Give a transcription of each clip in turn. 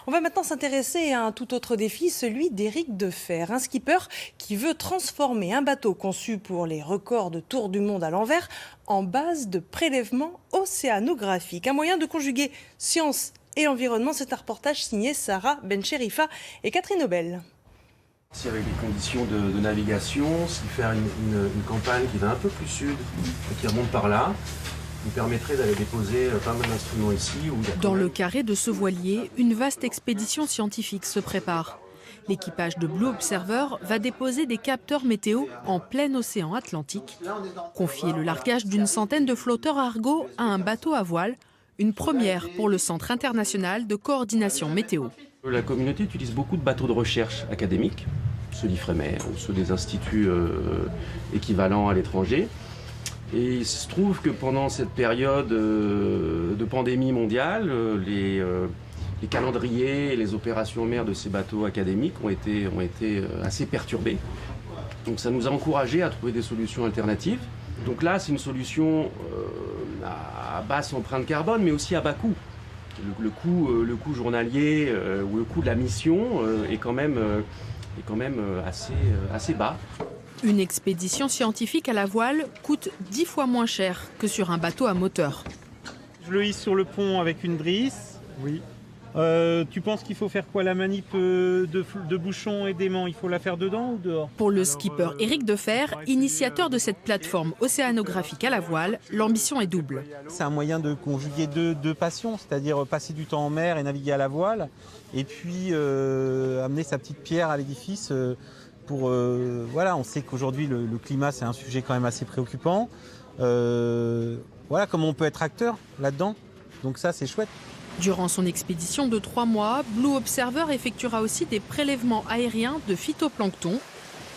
On va maintenant s'intéresser à un tout autre défi, celui d'Éric Defer, un skipper qui veut transformer un bateau conçu pour les records de tour du monde à l'envers en base de prélèvement océanographique. Un moyen de conjuguer science et environnement. C'est un reportage signé Sarah Bencherifa et Catherine Aubel. Si avec les conditions de navigation, si faire une campagne qui va un peu plus sud et qui remonte par là, nous permettrait d'aller déposer pas mal d'instruments ici. Dans le carré de ce voilier, une vaste expédition scientifique se prépare. L'équipage de Blue Observer va déposer des capteurs météo en plein océan Atlantique, confier le largage d'une centaine de flotteurs Argo à un bateau à voile, une première pour le Centre international de coordination météo. La communauté utilise beaucoup de bateaux de recherche académiques, ceux d'Ifremer ou ceux des instituts équivalents à l'étranger. Et il se trouve que pendant cette période de pandémie mondiale, les calendriers et les opérations en mer de ces bateaux académiques ont été assez perturbés. Donc ça nous a encouragés à trouver des solutions alternatives. Donc là, c'est une solution à basse empreinte carbone, mais aussi à bas coût. Le coût journalier ou le coût de la mission est quand même assez bas. Une expédition scientifique à la voile coûte 10 fois moins cher que sur un bateau à moteur. Je le hisse sur le pont avec une drisse. Oui. Tu penses qu'il faut faire quoi, la manip de bouchon et d'aimant? Il faut la faire dedans ou dehors? Pour le skipper Éric Defer, initiateur de cette plateforme océanographique à la voile, l'ambition est double. C'est un moyen de conjuguer deux passions, c'est-à-dire passer du temps en mer et naviguer à la voile, et puis amener sa petite pierre à l'édifice. Voilà, on sait qu'aujourd'hui le climat c'est un sujet quand même assez préoccupant. Voilà, comment on peut être acteur là-dedans. Donc ça c'est chouette. Durant son expédition de 3 mois, Blue Observer effectuera aussi des prélèvements aériens de phytoplancton.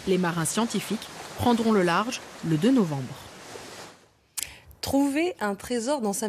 Les marins scientifiques prendront le large le 2 novembre. Trouver un trésor dans sa